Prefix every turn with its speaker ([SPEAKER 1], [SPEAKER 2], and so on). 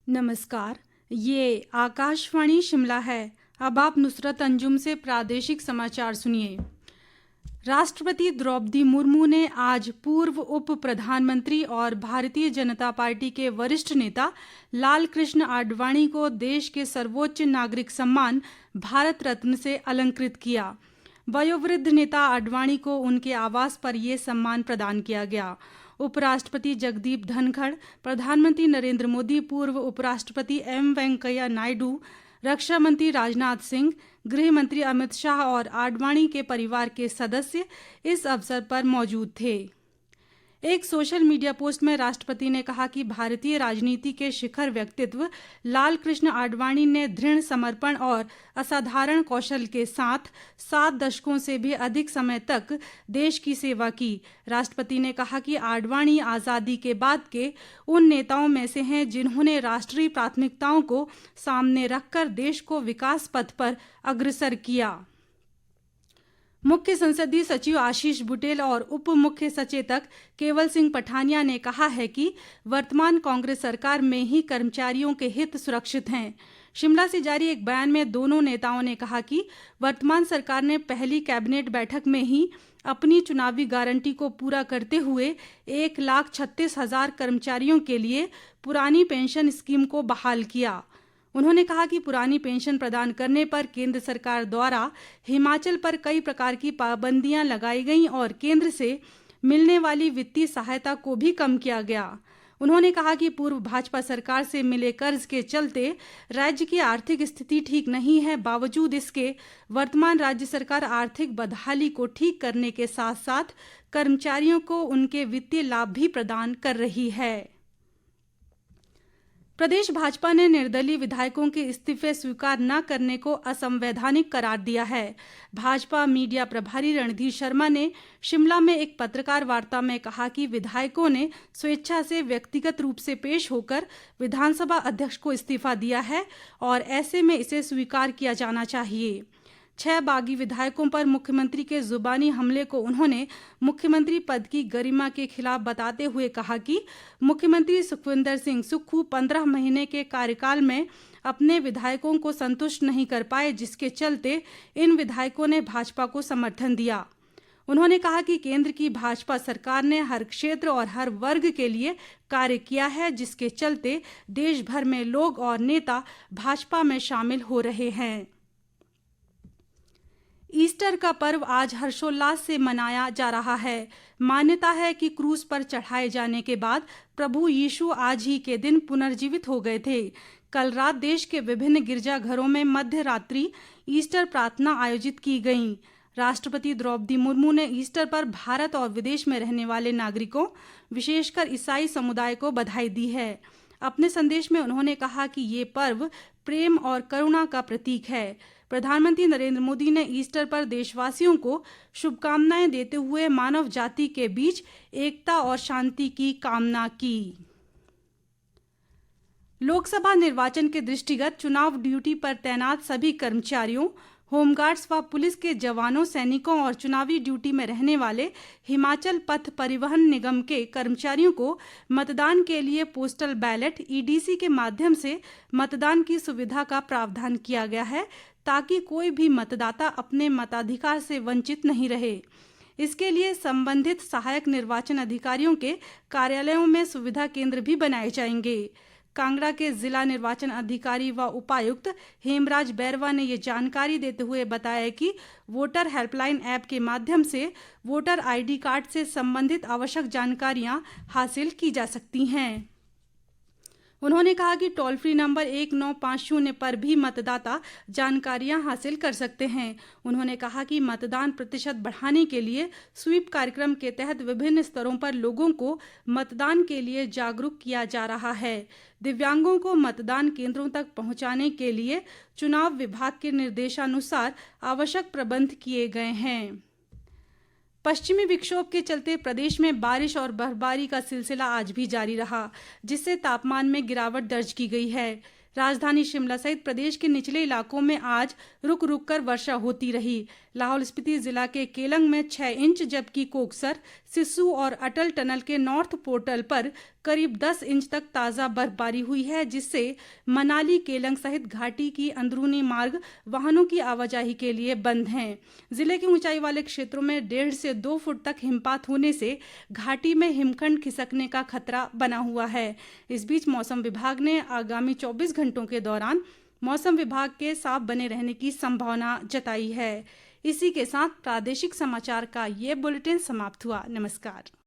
[SPEAKER 1] नमस्कार। ये आकाशवाणी शिमला है। अब आप नुसरत अंजुम से प्रादेशिक समाचार सुनिए। राष्ट्रपति द्रौपदी मुर्मू ने आज पूर्व उप प्रधानमंत्री और भारतीय जनता पार्टी के वरिष्ठ नेता लाल कृष्ण आडवाणी को देश के सर्वोच्च नागरिक सम्मान भारत रत्न से अलंकृत किया। वयोवृद्ध नेता आडवाणी को उनके आवास पर यह सम्मान प्रदान किया गया। उपराष्ट्रपति जगदीप धनखड़, प्रधानमंत्री नरेंद्र मोदी, पूर्व उपराष्ट्रपति एम वेंकैया नायडू, रक्षा मंत्री राजनाथ सिंह, गृह मंत्री अमित शाह और आडवाणी के परिवार के सदस्य इस अवसर पर मौजूद थे। एक सोशल मीडिया पोस्ट में राष्ट्रपति ने कहा कि भारतीय राजनीति के शिखर व्यक्तित्व लाल कृष्ण आडवाणी ने दृढ़ समर्पण और असाधारण कौशल के साथ 7 दशकों से भी अधिक समय तक देश की सेवा की। राष्ट्रपति ने कहा कि आडवाणी आज़ादी के बाद के उन नेताओं में से हैं जिन्होंने राष्ट्रीय प्राथमिकताओं को सामने रखकर देश को विकास पथ पर अग्रसर किया। मुख्य संसदीय सचिव आशीष बुटेल और उप मुख्य सचेतक केवल सिंह पठानिया ने कहा है कि वर्तमान कांग्रेस सरकार में ही कर्मचारियों के हित सुरक्षित हैं। शिमला से जारी एक बयान में दोनों नेताओं ने कहा कि वर्तमान सरकार ने पहली कैबिनेट बैठक में ही अपनी चुनावी गारंटी को पूरा करते हुए 1,36,000 कर्मचारियों के लिए पुरानी पेंशन स्कीम को बहाल किया। उन्होंने कहा कि पुरानी पेंशन प्रदान करने पर केंद्र सरकार द्वारा हिमाचल पर कई प्रकार की पाबंदियां लगाई गईं और केंद्र से मिलने वाली वित्तीय सहायता को भी कम किया गया। उन्होंने कहा कि पूर्व भाजपा सरकार से मिले कर्ज के चलते राज्य की आर्थिक स्थिति ठीक नहीं है। बावजूद इसके वर्तमान राज्य सरकार आर्थिक बदहाली को ठीक करने के साथ साथ कर्मचारियों को उनके वित्तीय लाभ भी प्रदान कर रही है। प्रदेश भाजपा ने निर्दलीय विधायकों के इस्तीफे स्वीकार न करने को असंवैधानिक करार दिया है। भाजपा मीडिया प्रभारी रणधीर शर्मा ने शिमला में एक पत्रकार वार्ता में कहा कि विधायकों ने स्वेच्छा से व्यक्तिगत रूप से पेश होकर विधानसभा अध्यक्ष को इस्तीफा दिया है और ऐसे में इसे स्वीकार किया जाना चाहिए। 6 बागी विधायकों पर मुख्यमंत्री के जुबानी हमले को उन्होंने मुख्यमंत्री पद की गरिमा के खिलाफ बताते हुए कहा कि मुख्यमंत्री सुखविंदर सिंह सुक्खू 15 महीने के कार्यकाल में अपने विधायकों को संतुष्ट नहीं कर पाए, जिसके चलते इन विधायकों ने भाजपा को समर्थन दिया। उन्होंने कहा कि केंद्र की भाजपा सरकार ने हर क्षेत्र और हर वर्ग के लिए कार्य किया है, जिसके चलते देश भर में लोग और नेता भाजपा में शामिल हो रहे हैं। ईस्टर का पर्व आज हर्षोल्लास से मनाया जा रहा है। मान्यता है कि क्रूस पर चढ़ाए जाने के बाद प्रभु यीशु आज ही के दिन पुनर्जीवित हो गए थे। कल रात देश के विभिन्न गिरजाघरों में मध्य रात्रि ईस्टर प्रार्थना आयोजित की गईं। राष्ट्रपति द्रौपदी मुर्मू ने ईस्टर पर भारत और विदेश में रहने वाले नागरिकों, विशेषकर ईसाई समुदाय को बधाई दी है। अपने संदेश में उन्होंने कहा कि ये पर्व प्रेम और करुणा का प्रतीक है। प्रधानमंत्री नरेंद्र मोदी ने ईस्टर पर देशवासियों को शुभकामनाएं देते हुए मानव जाति के बीच एकता और शांति की कामना की। लोकसभा निर्वाचन के दृष्टिगत चुनाव ड्यूटी पर तैनात सभी कर्मचारियों, होमगार्ड्स व पुलिस के जवानों, सैनिकों और चुनावी ड्यूटी में रहने वाले हिमाचल पथ परिवहन निगम के कर्मचारियों को मतदान के लिए पोस्टल बैलेट ईडीसी के माध्यम से मतदान की सुविधा का प्रावधान किया गया है, ताकि कोई भी मतदाता अपने मताधिकार से वंचित नहीं रहे। इसके लिए संबंधित सहायक निर्वाचन अधिकारियों के कार्यालयों में सुविधा केंद्र भी बनाए जाएंगे। कांगड़ा के जिला निर्वाचन अधिकारी व उपायुक्त हेमराज बैरवा ने ये जानकारी देते हुए बताया कि वोटर हेल्पलाइन ऐप के माध्यम से वोटर आईडी कार्ड से संबंधित आवश्यक जानकारियां हासिल की जा सकती हैं। उन्होंने कहा कि टोल फ्री नंबर 1950 पर भी मतदाता जानकारियां हासिल कर सकते हैं। उन्होंने कहा कि मतदान प्रतिशत बढ़ाने के लिए स्वीप कार्यक्रम के तहत विभिन्न स्तरों पर लोगों को मतदान के लिए जागरूक किया जा रहा है। दिव्यांगों को मतदान केंद्रों तक पहुंचाने के लिए चुनाव विभाग के निर्देशानुसार आवश्यक प्रबंध किए गए हैं। पश्चिमी विक्षोभ के चलते प्रदेश में बारिश और बर्फबारी का सिलसिला आज भी जारी रहा, जिससे तापमान में गिरावट दर्ज की गई है। राजधानी शिमला सहित प्रदेश के निचले इलाकों में आज रुक रुक कर वर्षा होती रही। लाहौल स्पीति जिला के केलंग में 6 इंच, जबकि कोकसर, सिस्सू और अटल टनल के नॉर्थ पोर्टल पर करीब 10 इंच तक ताज़ा बर्फबारी हुई है, जिससे मनाली केलंग सहित घाटी की अंदरूनी मार्ग वाहनों की आवाजाही के लिए बंद हैं। जिले के ऊंचाई वाले क्षेत्रों में 1.5 से 2 फुट तक हिमपात होने से घाटी में हिमखंड खिसकने का खतरा बना हुआ है। इस बीच मौसम विभाग ने आगामी 24 घंटों के दौरान मौसम विभाग के साफ बने रहने की संभावना जताई है। इसी के साथ प्रादेशिक समाचार का ये बुलेटिन समाप्त हुआ। नमस्कार।